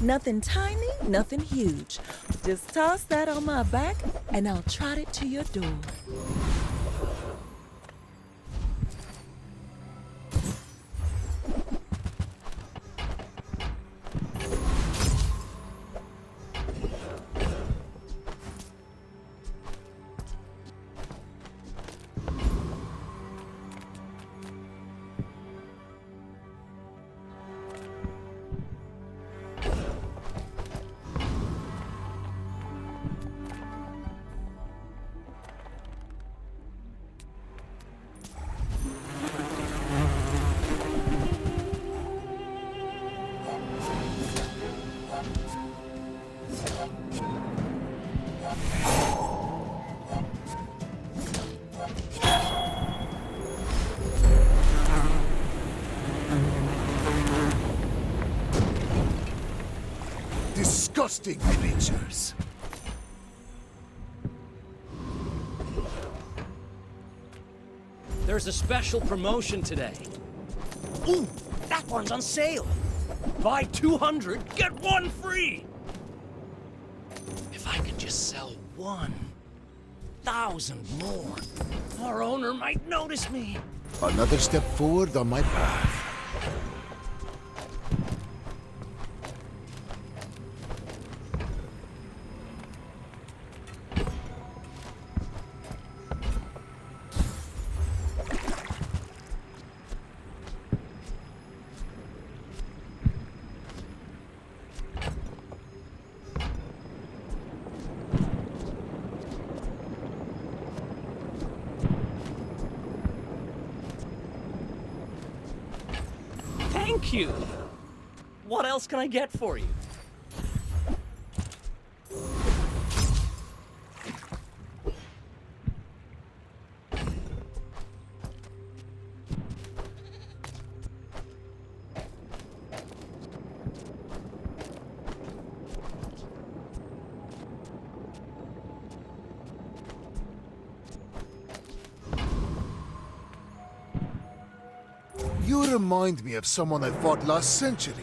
Nothing tiny, nothing huge. Just toss that on my back, and I'll trot it to your door. Disgusting creatures. There's a special promotion today. Ooh, that one's on sale. Buy 200, get one free. If I could just sell 1,000 more, our owner might notice me. Another step forward on my path. Thank you. What else can I get for you? You remind me of someone I fought last century.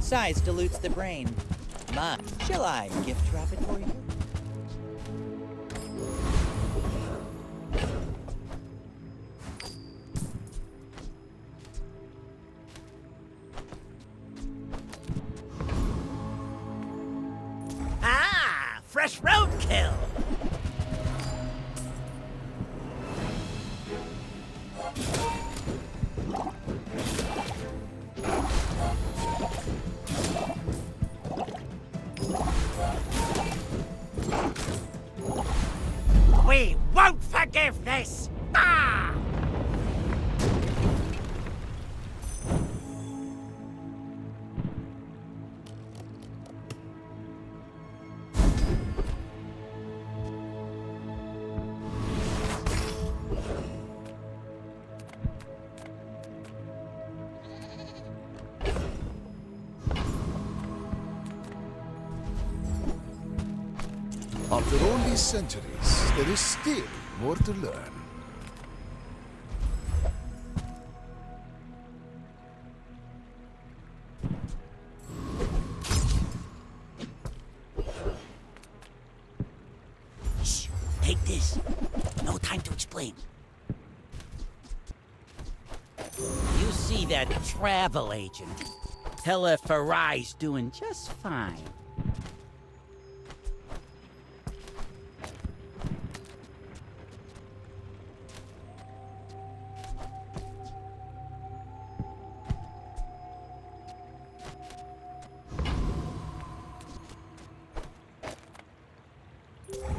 Size dilutes the brain. Shall I gift wrap it for you? Ah, fresh roadkill. We won't forgive this! Ah! After all these centuries, there is still more to learn. Wait. You see that travel agent? Tell her Farai's doing just fine.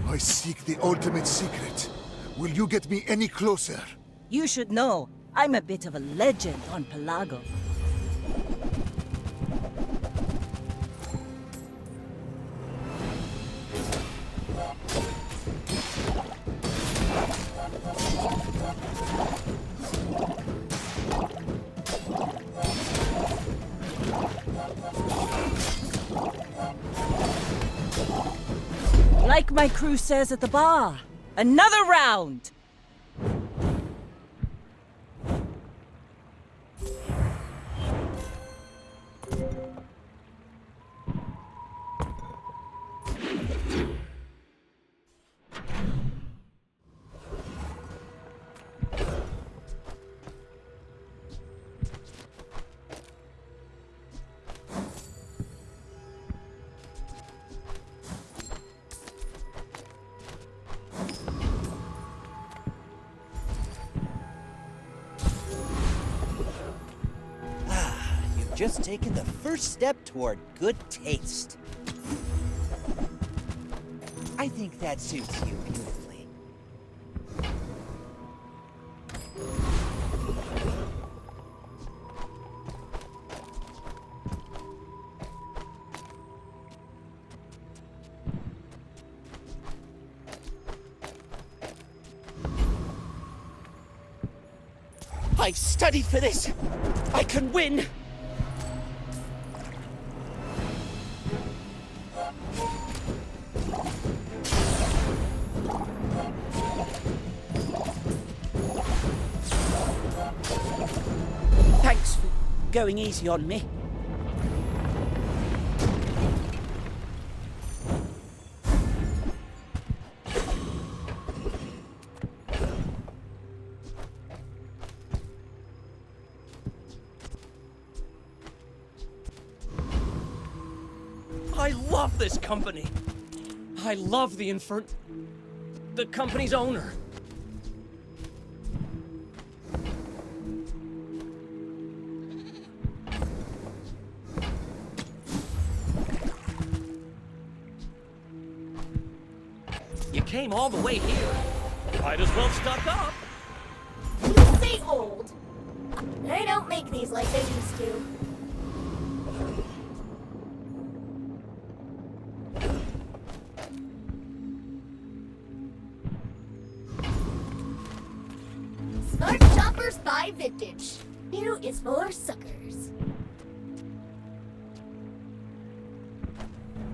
I seek the ultimate secret. Will you get me any closer? You should know, I'm a bit of a legend on Pelago. Like my crew says at the bar, another round! Just taken the first step toward good taste. I think that suits you beautifully. I've studied for this. I can win. Thanks for going easy on me. I love this company. I love the company's owner. You came all the way here. Might as well stock up. You say old. They don't make these like they used to. Smart shoppers buy vintage. New is for suckers.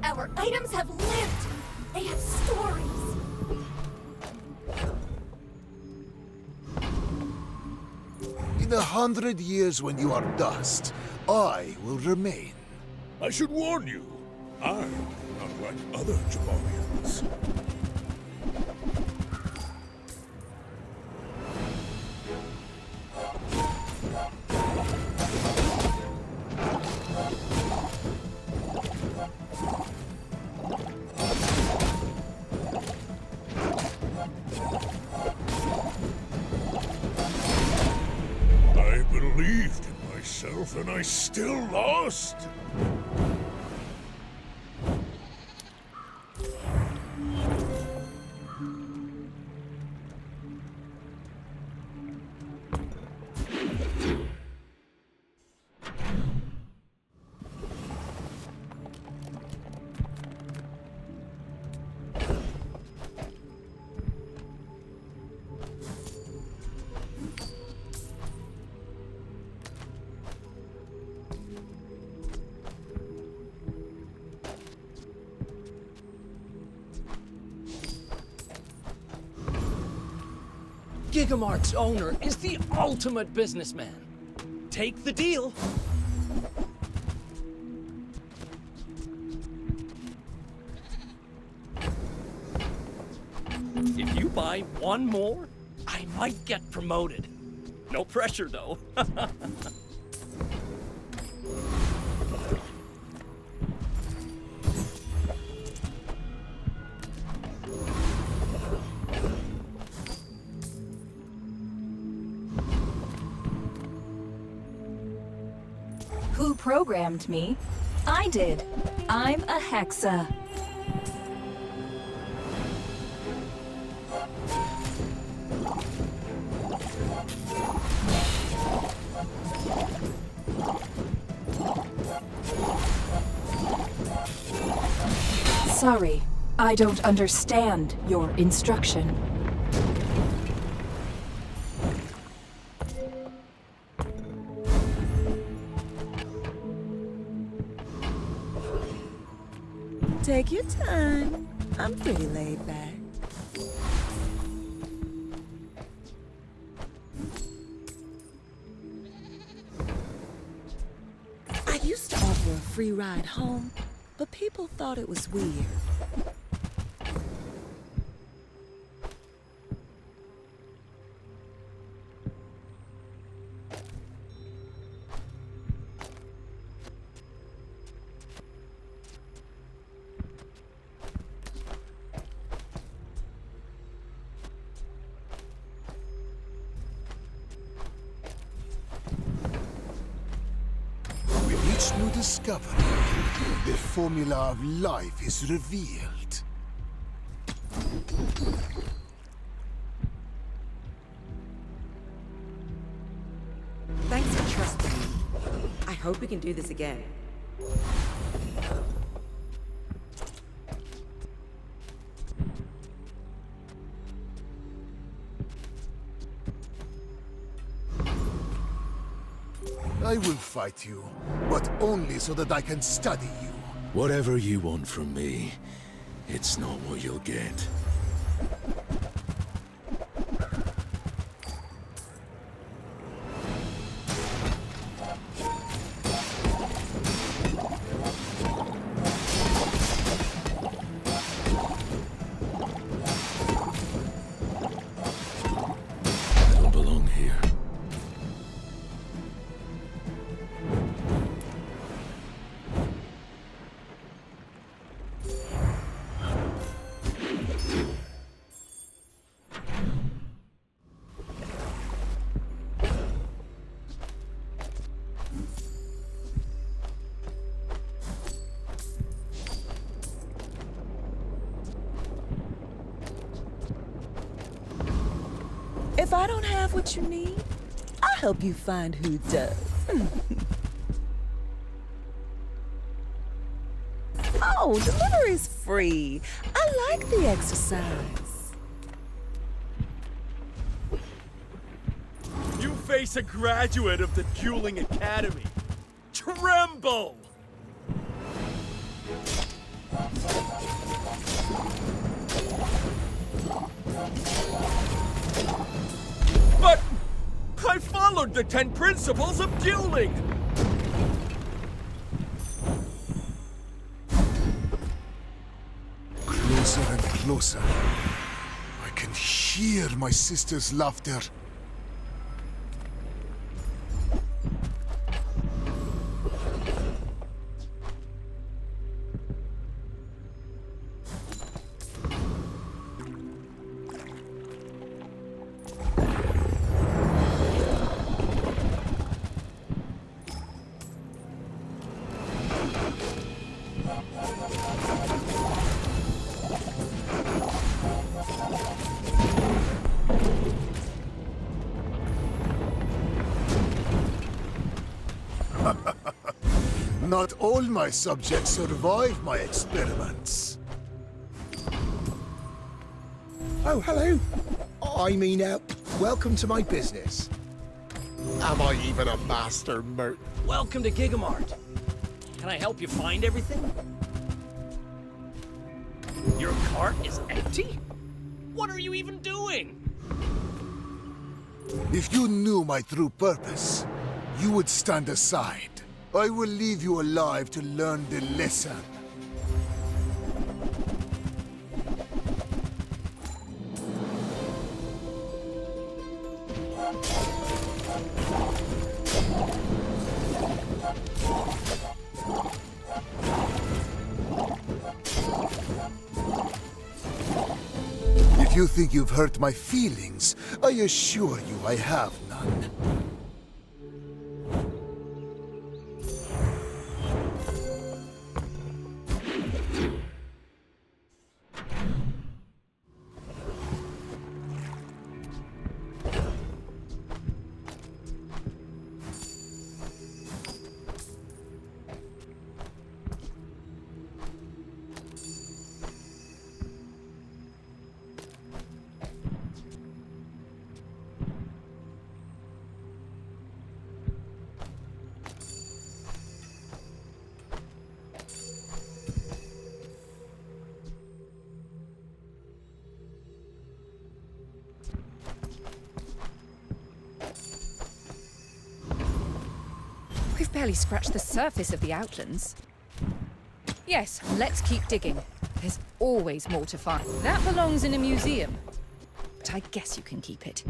Our items have lived. They have stories. In 100 years when you are dust, I will remain. I should warn you, I'm not like other Jabarians. I believed in myself and I still lost. Gigamart's owner is the ultimate businessman. Take the deal. If you buy one more, I I'd get promoted. No pressure, though. Who programmed me? I did. I'm a Hexa. Sorry, I don't understand your instruction. Take your time. I'm pretty laid back. I used to offer a free ride home, but people thought it was weird. With each new discovery, the formula of life is revealed. Thanks for trusting me. I hope we can do this again. I will fight you, but only so that I can study you. Whatever you want from me, it's not what you'll get. I don't belong here. If I don't have what you need, I'll help you find who does. Oh, delivery's free. I like the exercise. You face a graduate of the Dueling Academy. Tremble! But I followed the 10 principles of dueling! Closer and closer. I can hear my sister's laughter. Not all my subjects survive my experiments. Oh, hello. Welcome to my business. Am I even a master merchant? Welcome to Gigamart. Can I help you find everything? Your cart is empty? What are you even doing? If you knew my true purpose, you would stand aside. I will leave you alive to learn the lesson. you think you've hurt my feelings, I assure you I have none. We've barely scratched the surface of the Outlands. Yes, let's keep digging. There's always more to find. That belongs in a museum. But I guess you can keep it.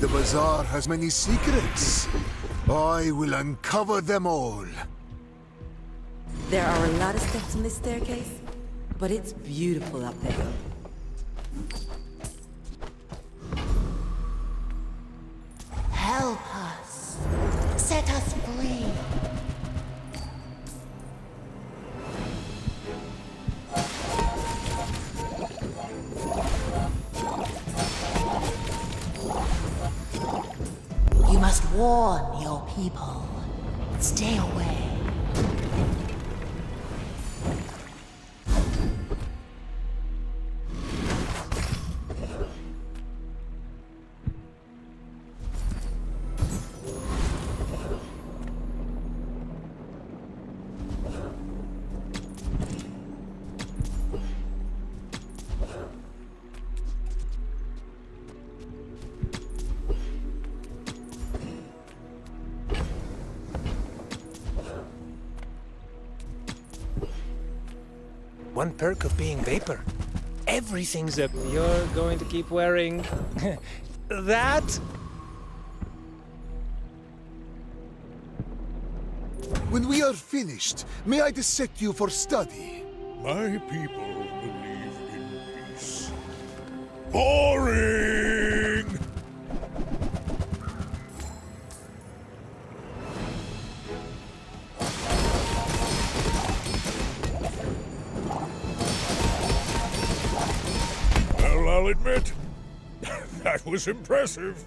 The Bazaar has many secrets. I will uncover them all. There are a lot of steps in this staircase, but it's beautiful up there. Help us. Set us free. You must warn your people. Stay away. One perk of being Vapor. Everything's up. You're going to keep wearing... that? When we are finished, may I dissect you for study? My people believe in peace. Boring! Well, I'll admit, that was impressive.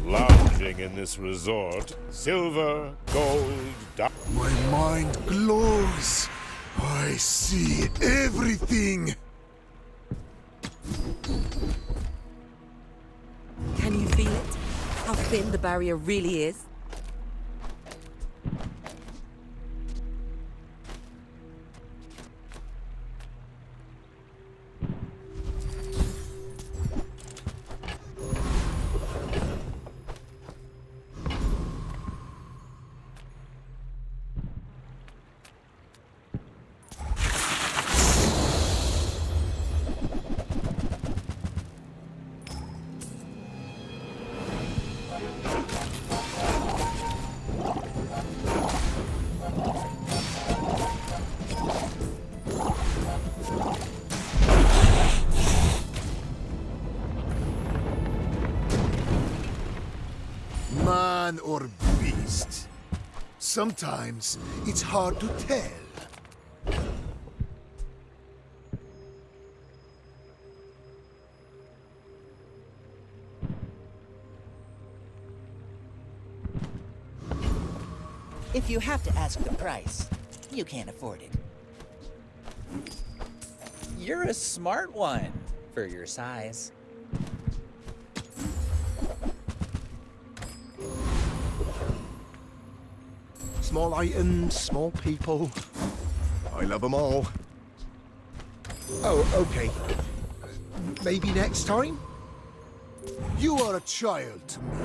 Lounging in this resort, silver, gold, My mind glows. I see everything. Can you feel it? How thin the barrier really is? Man or beast? Sometimes it's hard to tell. If you have to ask the price, You can't afford it. You're a smart one for your size. Small items, small people. I love them all. Oh, okay. Maybe next time? You are a child to me,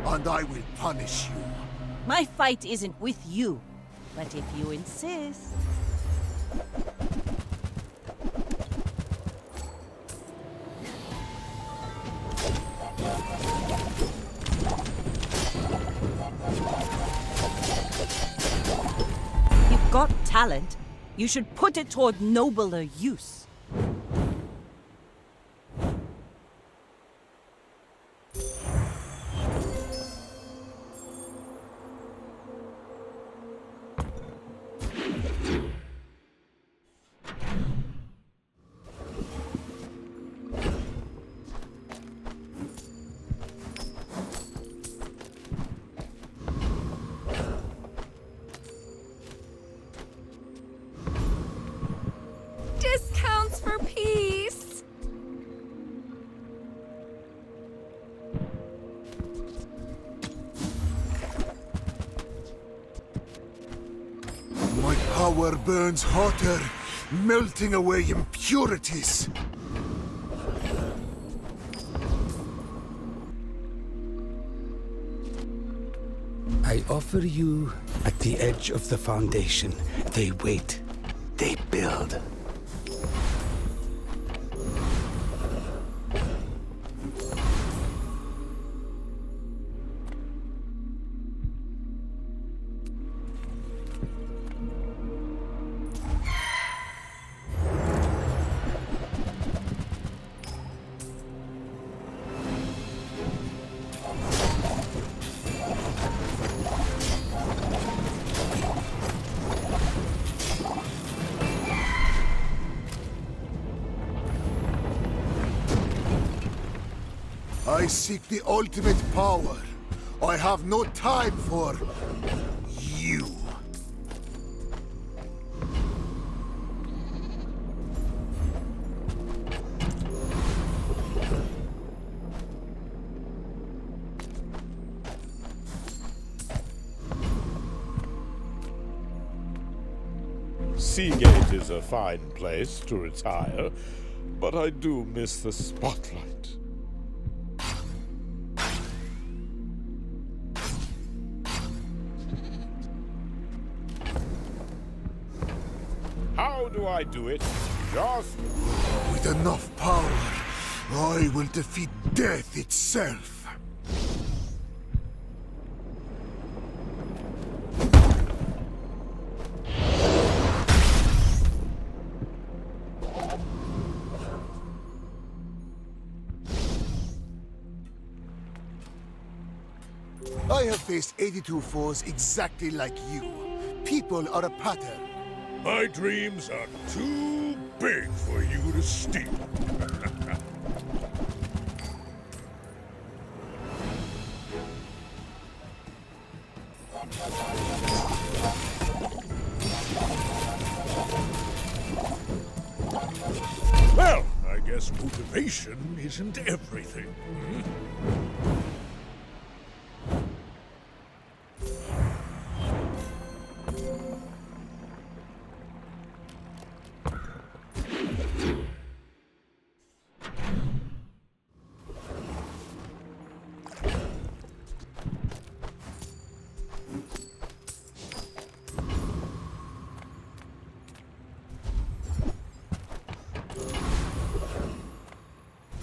and I will punish you. My fight isn't with you, but if you insist. You've got talent. You should put it toward nobler use. Discounts for peace! My power burns hotter, melting away impurities. I offer you at the edge of the foundation. They wait. They build. I seek the ultimate power. I have no time for you. Seagate is a fine place to retire, but I do miss the spotlight. How do I do it? Just With enough power, I will defeat death itself. I have faced 82 foes exactly like you. People are a pattern. my dreams are too big for you to steal. Well, I guess motivation isn't everything.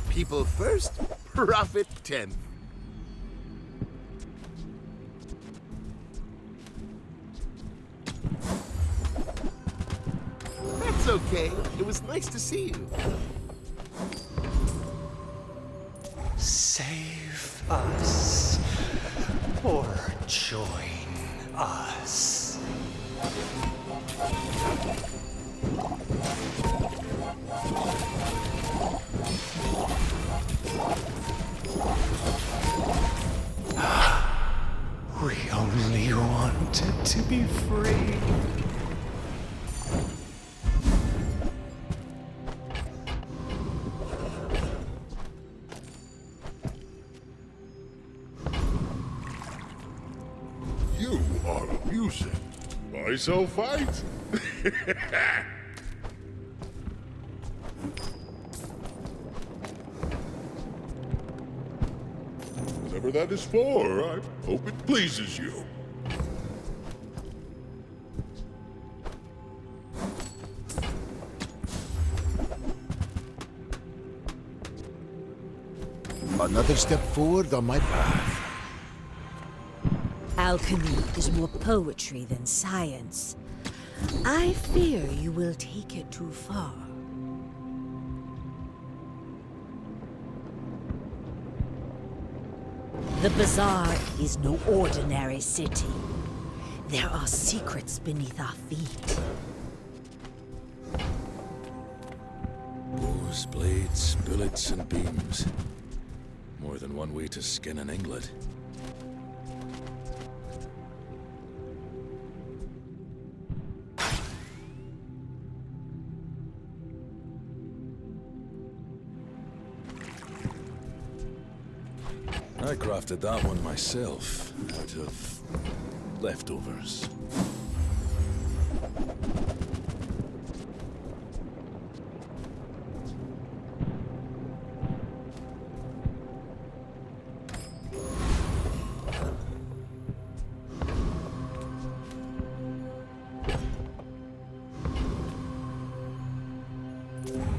People first, profit 10th. That's okay. It was nice to see you. Save us or join us. We only wanted to be free. amusing. Why so fight? Whatever that is for, I hope it pleases you. Another step forward on my path. Alchemy is more poetry than science. I fear you will take it too far. The Bazaar is no ordinary city. There are secrets beneath our feet. Bows, blades, bullets, and beams. More than one way to skin an Englet. I crafted that one myself, out of leftovers.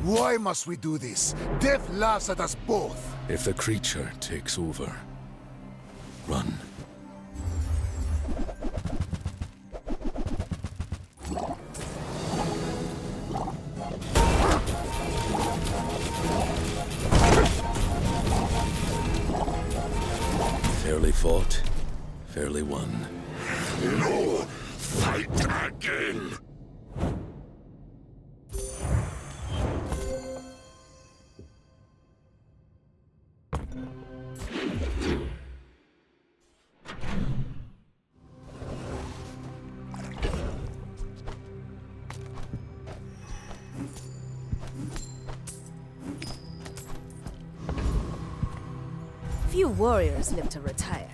Why must we do this? Death laughs at us both. If the creature takes over, run. Fairly fought, fairly won. No! Fight again! Few warriors live to retire.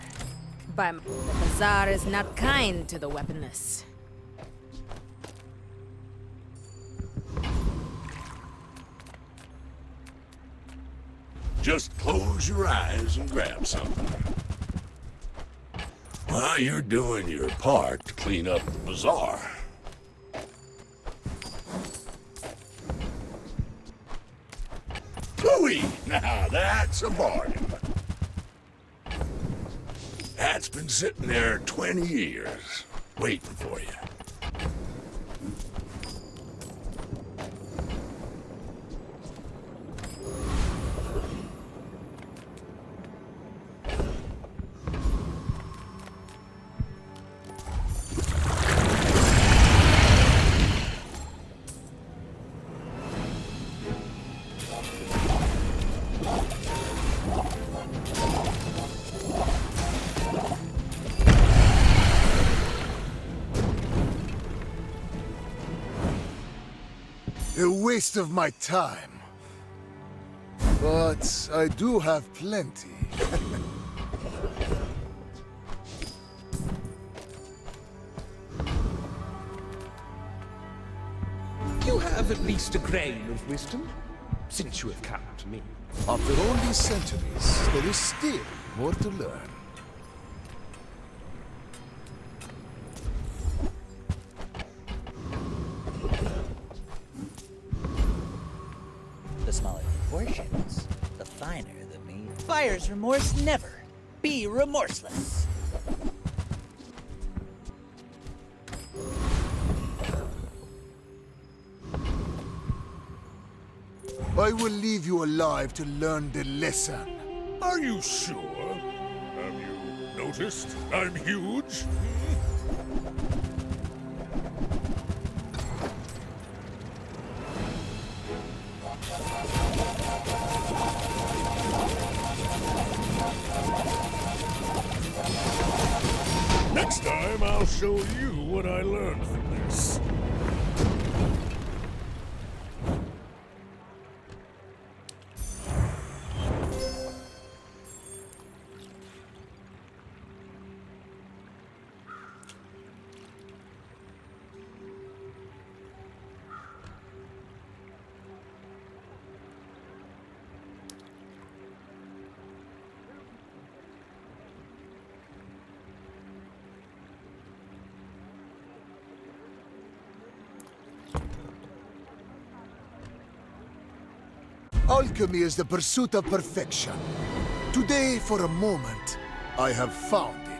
But the Bazaar is not kind to the weaponless. Just close your eyes and grab something. While you're doing your part to clean up the bazaar. Hooey! Now that's a bargain. That's been sitting there 20 years, waiting for you. A waste of my time. But I do have plenty. You have at least a grain of wisdom, since you have come to me. After all these centuries, there is still more to learn. The smaller the portions, the finer the meat. Buyer's remorse never. Be remorseless. I will leave you alive to learn the lesson. Are you sure? Have you noticed I'm huge? Next time, I'll show you what I learned from this. Alchemy is the pursuit of perfection. Today, for a moment, I have found it.